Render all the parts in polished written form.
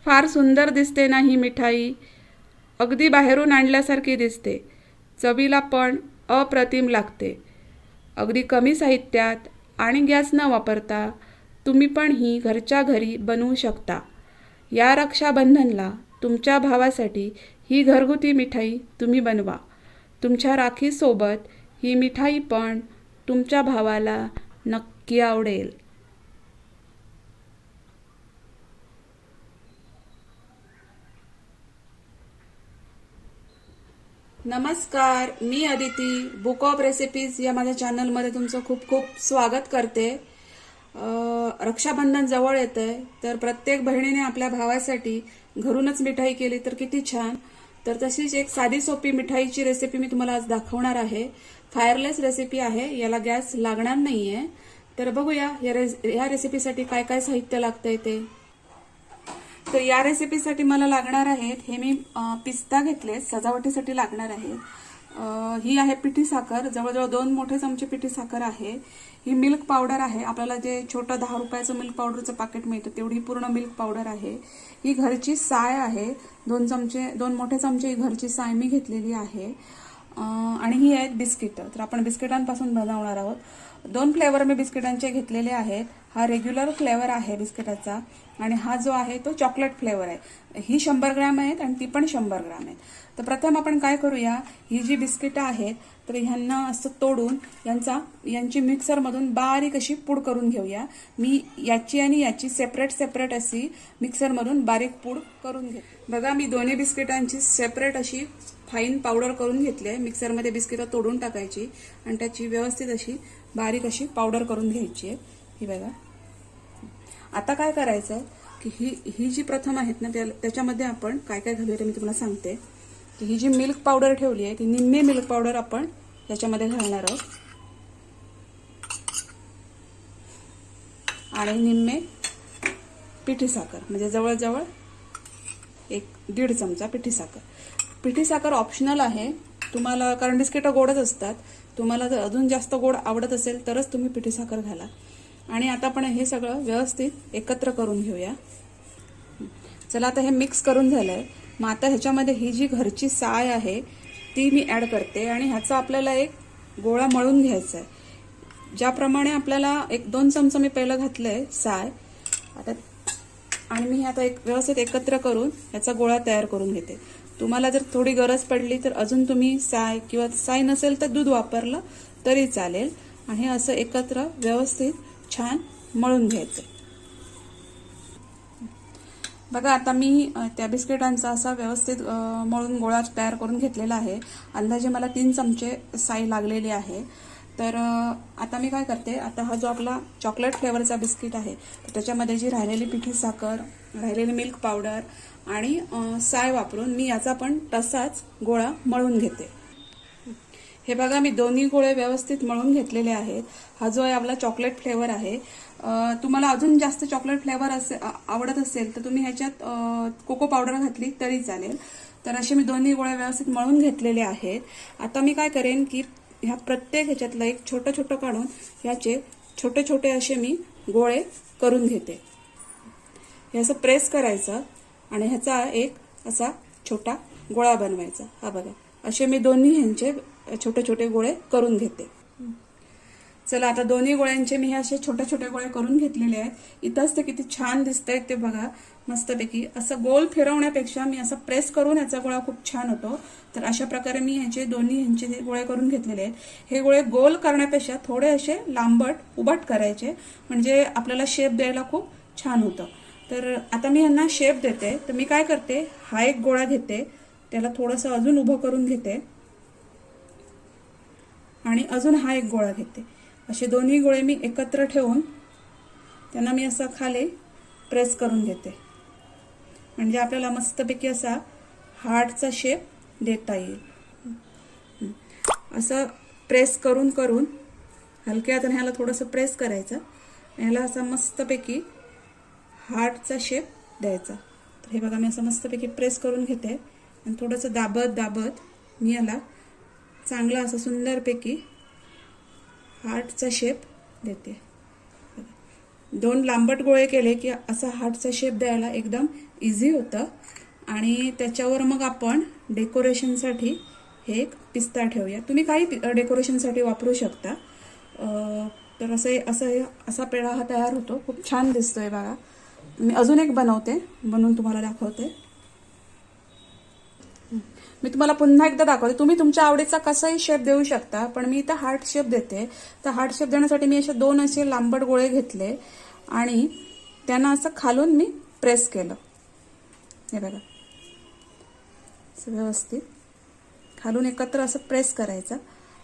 फार सुंदर दिसते ना ही मिठाई. अगदी बाहेरून आणल्यासारखी दिसते. चवीला पण अप्रतिम लागते. अगदी कमी साहित्यात आणि गॅस न वापरता तुम्ही पण ही घरच्या घरी बनवू शकता. या रक्षाबंधनला तुमच्या भावासाठी ही घरगुती मिठाई तुम्ही बनवा. तुमच्या राखीसोबत ही मिठाई पण तुमच्या भावाला नक्की आवडेल. नमस्कार, मी अदिती बुक ऑफ रेसिपीज या माझ्या चॅनलमध्ये तुमचं खूप खूप स्वागत करते. रक्षाबंधन जवळ येतंय, तर प्रत्येक बहिणीने आपल्या भावासाठी घरूनच मिठाई केली तर किती छान. तर तशीच एक साधी सोपी मिठाईची रेसिपी मी तुम्हाला आज दाखवणार आहे. फायरलेस रेसिपी आहे, याला गॅस लागणार नाहीये. तर बघूया या रेसिपीसाठी काय काय साहित्य लागतंय ते. तर या रेसिपीसाठी मला लागणार आहेत, हे मी पिस्ता घेतले, सजावटीसाठी लागणार आहे. ही आहे पिठी साखर, जवळजवळ 2 मोठे चमचे पिठी साखर आहे. ही मिल्क पावडर आहे, आपल्याला जे छोटं 10 रुपयाचं मिल्क पावडरचं पॅकेट मिळतं तेवढी पूर्ण मिल्क पावडर आहे. ही घरची साय आहे, 2 मोठे चमचे ही घरची साय मी घेतलेली आहे. आणि ही आहेत बिस्किटं. तर आपण बिस्किटांपासून बनवणार आहोत. 2 फ्लेवर मी बिस्किटांचे घेतलेले आहेत. हा रेग्युलर फ्लेवर आहे बिस्किटाचा आणि हा जो आहे तो चॉकलेट फ्लेवर आहे. ही 100 ग्रॅम आहेत आणि ती पण 100 ग्रॅम आहेत. तर प्रथम आपण काय करूया, ही जी बिस्किटं आहेत तर ह्यांना असं तोडून यांची मिक्सरमधून बारीक अशी पूड करून घेऊया. मी याची आणि याची सेपरेट अशी मिक्सरमधून बारीक पूड करून घेते. बघा, मी दोन्ही बिस्किटांची सेपरेट अशी फाईन पावडर करून घेतली आहे. मिक्सरमध्ये बिस्किटं तोडून टाकायची आणि त्याची व्यवस्थित अशी बारीक अशी पावडर करून घ्यायची आहे. ही बघा. आता काय करायचं की ही जी प्रथम आहेत ना त्याच्यामध्ये आपण काय काय घालूया ते मी तुम्हाला सांगते. की ही जी मिल्क पावडर ठेवली आहे ती निम्मे मिल्क पावडर आपण याच्यामध्ये घालणार आहोत आणि निम्मे पिठी साखर, म्हणजे जवळजवळ 1.5 चमचा पिठी साखर. पिठी साखर ऑप्शनल आहे तुम्हाला, कारण बिस्किटं गोडच असतात. तुम्हाला जर अजून जास्त गोड आवडत असेल तरच तुम्ही पिठी साखर घाला. आणि आता आपण हे सगळं व्यवस्थित एकत्र करून घेऊया. चला, आता हे मिक्स करून झालंय. मग आता ह्याच्यामध्ये ही जी घरची साय आहे ती मी ऍड करते आणि ह्याचा आपल्याला एक गोळा मळून घ्यायचा आहे. ज्याप्रमाणे आपल्याला 1-2 चमचे मी पहिलं घातलंय साय आता, आणि मी आता व्यवस्थित एकत्र करून ह्याचा गोळा तयार करून घेते. तुम्हाला जर थोडी गरज पडली तर अजून तुम्ही साय, किंवा साय नसेल तर दूध वापरलं तरी चालेल. आणि असं एकत्र व्यवस्थित छान मळून घ्यायचं. बघा, आता मी त्या बिस्किटांचा असा व्यवस्थित मळून गोळा तयार करून घेतलेला आहे. अंदाजे मला 3 चमचे साय लागलेली आहे. तर आता मी काय करते, आता हा जो आपला चॉकलेट फ्लेवरचा बिस्किट आहे तर त्याच्यामध्ये जी राहिलेली पिठी साखर, राहिलेली मिल्क पावडर आणि साय वापरून मी याचा पण तसाच गोळा मळून घेते. हे बघा, मी दोन्ही गोळे व्यवस्थित मळून घेतलेले आहेत. हा जो आहे आपला चॉकलेट फ्लेवर आहे. तुम्हाला अजून जास्त चॉकलेट फ्लेवर आवडत असेल तर तुम्ही ह्याच्यात कोको पावडर घातली तरी चालेल. तर असे मी दोन्ही गोळे व्यवस्थित मळून घेतलेले आहेत. आता मी काय करेन की ह्या प्रत्येक ह्याच्यातलं एक छोटं काढून ह्याचे छोटे असे मी गोळे करून घेते. हे असं प्रेस करायचं आणि ह्याचा एक असा छोटा गोळा बनवायचा. हा बघा, असे मी दोन्ही ह्यांचे छोटे गोळे करून घेते. चला, आता दोन्ही गोळ्यांचे मी असे छोटे गोळे करून घेतलेले आहेत. इथंच ते किती छान दिसतंय ते बघा, मस्तपैकी. असं गोल फिरवण्यापेक्षा मी असं प्रेस करून ह्याचा गोळा खूप छान होतो. तर अशा प्रकारे मी दोन्ही ह्यांचे गोळे करून घेतलेले आहेत. हे गोळे गोल करण्यापेक्षा थोडे असे लांबट उभट करायचे, म्हणजे आपल्याला शेप द्यायला खूप छान होतं. तर आता मी ह्यांना शेप देते. तर मी काय करते, हा एक गोळा घेते, त्याला थोडंसं अजून उभं करून घेते आणि अजून हा एक गोळा घेते. असे दोन्ही गोळे मी एकत्र ठेवून त्यांना मी असा खाली प्रेस करून घेते, म्हणजे आपल्याला मस्तपैकी असा हार्टचा शेप देता येईल. असं प्रेस करून हलक्या हाताने ह्याला थोडंसं प्रेस करायचं, ह्याला असा मस्तपैकी हार्टचा शेप द्यायचा. तर हे बघा, मी असं मस्तपैकी प्रेस करून घेते आणि थोडंसं दाबत मी याला चांगला असं सुंदरपैकी हार्टचा शेप देते. 2 लांबट गोळे केले की असा हार्टचा शेप द्यायला एकदम इझी होतं. आणि त्याच्यावर मग आपण डेकोरेशनसाठी हे एक पिस्ता ठेवूया. तुम्ही काही डेकोरेशनसाठी वापरू शकता. तर असा पेढा हा तयार होतो. खूप छान दिसतोय बघा. मी अजून एक बनवून तुम्हाला दाखवते. मी तुम्हाला पुन्हा एकदा दाखवते. तुम्ही तुमच्या आवडीचा कसाही शेप देऊ शकता, पण मी इथं हार्ट शेप देते. तर हार्ट शेप देण्यासाठी मी असे 2 असे लांबट गोळे घेतले आणि त्यांना असं खालून मी प्रेस केलं. हे बघा, व्यवस्थित खालून एकत्र असं प्रेस करायचं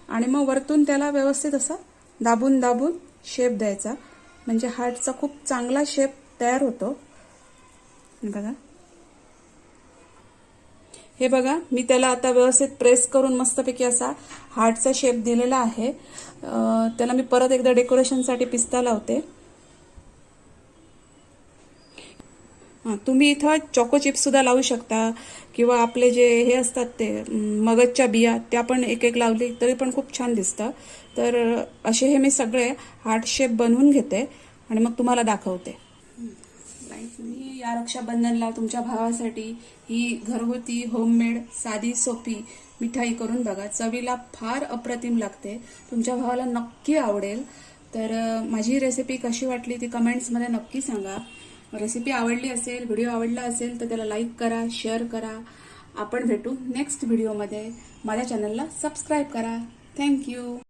आणि मग वरतून त्याला व्यवस्थित असं दाबून शेप द्यायचा. म्हणजे हार्टचा खूप चांगला शेप तयार होतो. बघा, हे बघा, मी त्याला आता व्यवस्थित प्रेस करून मस्तपैकी असा हार्टचा शेप दिलेला आहे. त्याला मी परत एकदा डेकोरेशनसाठी पिस्ता लावते. तुम्ही इथं चॉको चिप्स सुद्धा लावू शकता किंवा आपले जे हे असतात ते मगजच्या बिया त्या पण एक लावली तरी पण खूप छान दिसतं. तर असे हे मी सगळे हार्ट शेप बनवून घेते आणि मग तुम्हाला दाखवते. मी या रक्षाबंधनला तुमच्या भावासाठी ही घरगुती होममेड साधी सोपी मिठाई करून बघा. चवीला फार अप्रतिम लागते. तुमच्या भावाला नक्की आवडेल. तर माझी रेसिपी कशी वाटली ती कमेंट्समध्ये नक्की सांगा. रेसिपी आवडली असेल, व्हिडिओ आवडला असेल तर त्याला लाईक करा, शेअर करा. आपण भेटू नेक्स्ट व्हिडिओमध्ये. माझ्या चॅनलला सबस्क्राईब करा. थँक्यू.